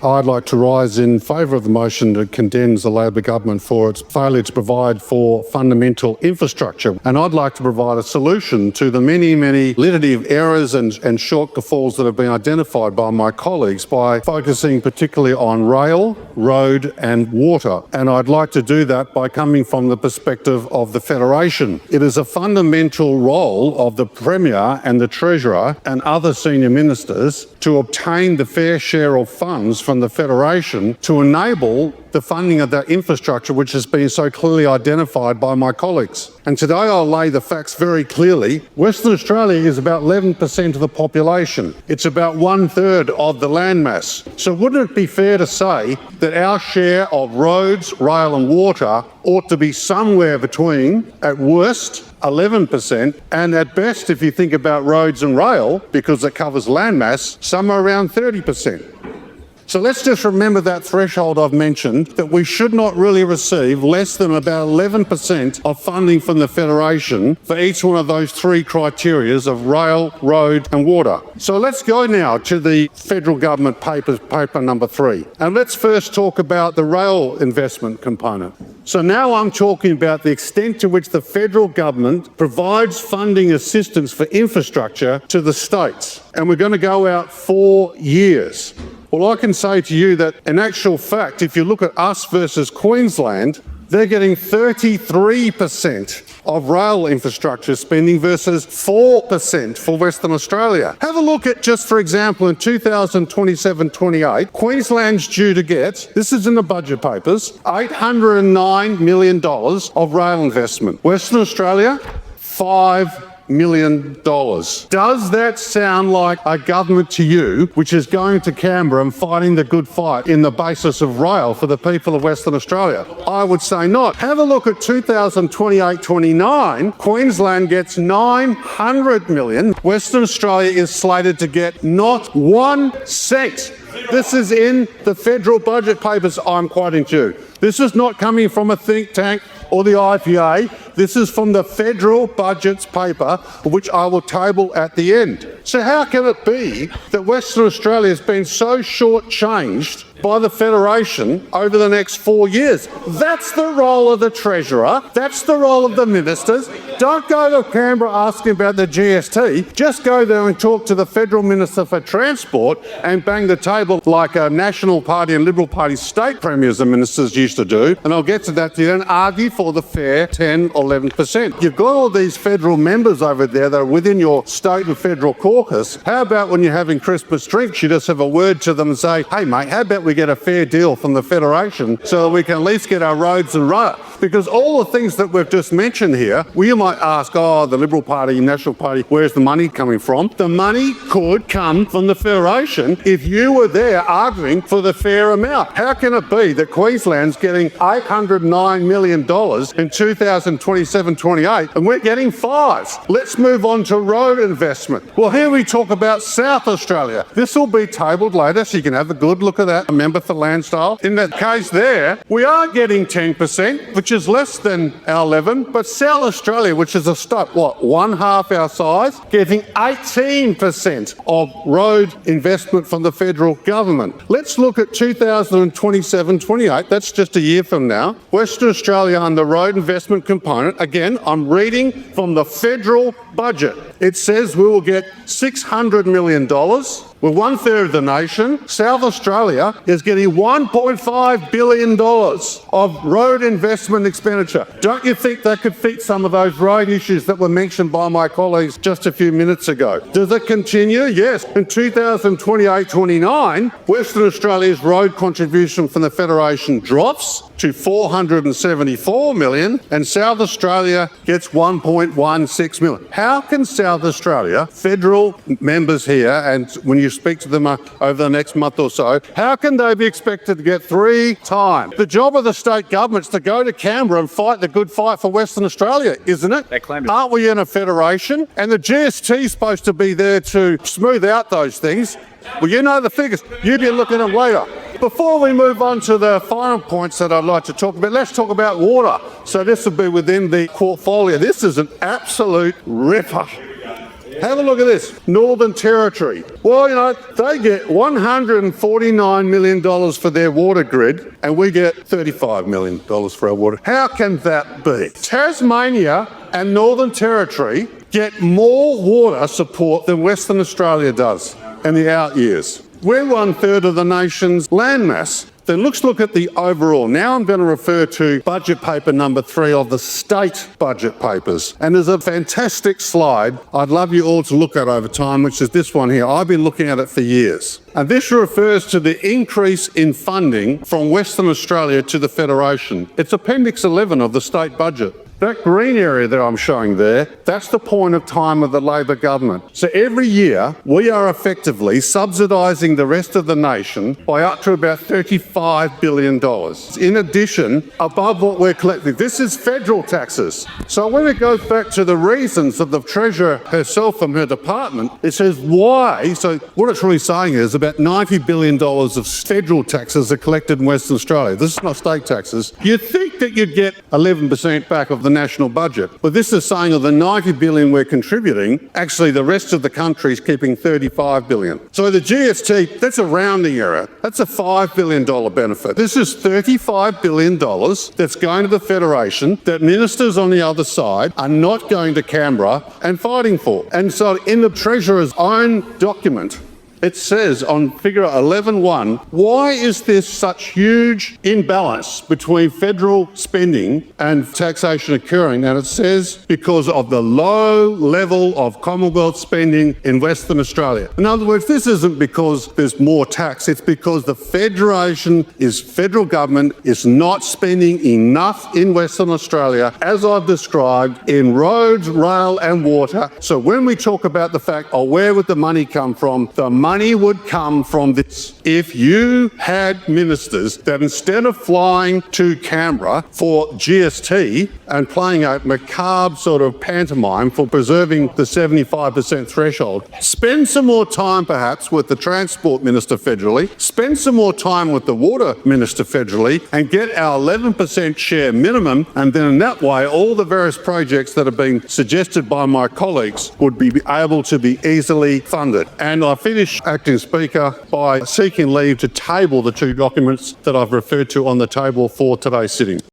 I'd like to rise in favour of the motion that condemns the Labor government for its failure to provide for fundamental infrastructure. And I'd like to provide a solution to the many litany of errors and shortfalls that have been identified by my colleagues by focusing particularly on rail, road and water. And I'd like to do that by coming from the perspective of the Federation. It is a fundamental role of the Premier and the Treasurer and other senior ministers to obtain the fair share of funds from the Federation to enable the funding of that infrastructure which has been so clearly identified by my colleagues. And today I'll lay the facts very clearly. Western Australia is about 11% of the population. It's about 1/3 of the landmass. So wouldn't it be fair to say that our share of roads, rail and water ought to be somewhere between, at worst, 11%, and at best, if you think about roads and rail, because it covers landmass, somewhere around 30%. So let's just remember that threshold I've mentioned, that we should not really receive less than about 11% of funding from the Federation for each one of those three criteria of rail, road and water. So let's go now to the federal government paper number 3. And let's first talk about the rail investment component. So now I'm talking about the extent to which the federal government provides funding assistance for infrastructure to the states. And we're going to go out 4 years. Well, I can say to you that in actual fact, if you look at us versus Queensland, they're getting 33% of rail infrastructure spending versus 4% for Western Australia. Have a look at, just for example, in 2027-28, Queensland's due to get, this is in the budget papers, $809 million of rail investment. Western Australia, $5 million. Does that sound like a government to you which is going to Canberra and fighting the good fight in the basis of rail for the people of Western Australia? I would say not. Have a look at 2028-29. Queensland gets $900 million. Western Australia is slated to get not 1 cent. This is in the federal budget papers I'm quoting to you. This is not coming from a think tank or the IPA. This is from the federal budget's paper, which I will table at the end. So how can it be that Western Australia has been so shortchanged by the Federation over the next 4 years? That's the role of the Treasurer. That's the role of the ministers. Don't go to Canberra asking about the GST. Just go there and talk to the Federal Minister for Transport and bang the table like a National Party and Liberal Party state premiers and ministers used to do. And I'll get to that. You don't argue for the fair 10 or 11%. You've got all these federal members over there that are within your state and federal caucus. How about when you're having Christmas drinks, you just have a word to them and say, hey mate, how about we get a fair deal from the Federation so that we can at least get our roads and rail? Because all the things that we've just mentioned here, well, you might ask, oh, the Liberal Party, National Party, where's the money coming from? The money could come from the Federation if you were there arguing for the fair amount. How can it be that Queensland's getting $809 million in 2027-28 and we're getting 5? Let's move on to road investment. Well, here we talk about South Australia. This will be tabled later, so you can have a good look at that. A member for Landstyle. In that case there, we are getting 10%, which is less than our 11, but South Australia, which is a state, one half our size, getting 18% of road investment from the federal government. Let's look at 2027-28. That's just a year from now. Western Australia on the road investment component. Again, I'm reading from the federal budget. It says we will get $600 million. We're 1/3 of the nation. South Australia is getting $1.5 billion of road investment expenditure. Don't you think that could fit some of those road issues that were mentioned by my colleagues just a few minutes ago? Does it continue? Yes. In 2028-29, Western Australia's road contribution from the Federation drops to $474 million and South Australia gets $1.16 million. How can South Australia, federal members here, and when you speak to them over the next month or so, how can they be expected to get 3 times? The job of the state government's to go to Canberra and fight the good fight for Western Australia, isn't it? Aren't we in a federation? And the GST is supposed to be there to smooth out those things. Well, you know the figures. You've been looking at them later. Before we move on to the final points that I'd like to talk about, let's talk about water. So this will be within the portfolio. This is an absolute ripper. Have a look at this. Northern Territory. Well, you know, they get $149 million for their water grid, and we get $35 million for our water. How can that be? Tasmania and Northern Territory get more water support than Western Australia does in the out years. We're 1/3 of the nation's landmass. Then let's look at the overall. Now I'm going to refer to budget paper number 3 of the state budget papers. And there's a fantastic slide I'd love you all to look at over time, which is this one here. I've been looking at it for years. And this refers to the increase in funding from Western Australia to the Federation. It's Appendix 11 of the state budget. That green area that I'm showing there, that's the point of time of the Labor government. So every year, we are effectively subsidising the rest of the nation by up to about $35 billion. In addition, above what we're collecting, this is federal taxes. So when it goes back to the reasons of the Treasurer herself from her department, it says why. So what it's really saying is about $90 billion of federal taxes are collected in Western Australia. This is not state taxes. You'd think that you'd get 11% back of the national budget. But this is saying of the $90 billion we're contributing, actually the rest of the country is keeping $35 billion. So the GST, that's a rounding error. That's a $5 billion benefit. This is $35 billion that's going to the Federation that ministers on the other side are not going to Canberra and fighting for. And so in the Treasurer's own document, it says on figure 11.1, why is there such huge imbalance between federal spending and taxation occurring? And it says because of the low level of Commonwealth spending in Western Australia. In other words, this isn't because there's more tax, it's because the federal government is not spending enough in Western Australia, as I've described, in roads, rail and water. So when we talk about the fact, where would the money come from? The money would come from this. If you had ministers that instead of flying to Canberra for GST and playing a macabre sort of pantomime for preserving the 75% threshold, spend some more time perhaps with the Transport Minister federally, spend some more time with the Water Minister federally and get our 11% share minimum, and then in that way all the various projects that have been suggested by my colleagues would be able to be easily funded. And I finish, Acting Speaker, by seeking leave to table the 2 documents that I've referred to on the table for today's sitting.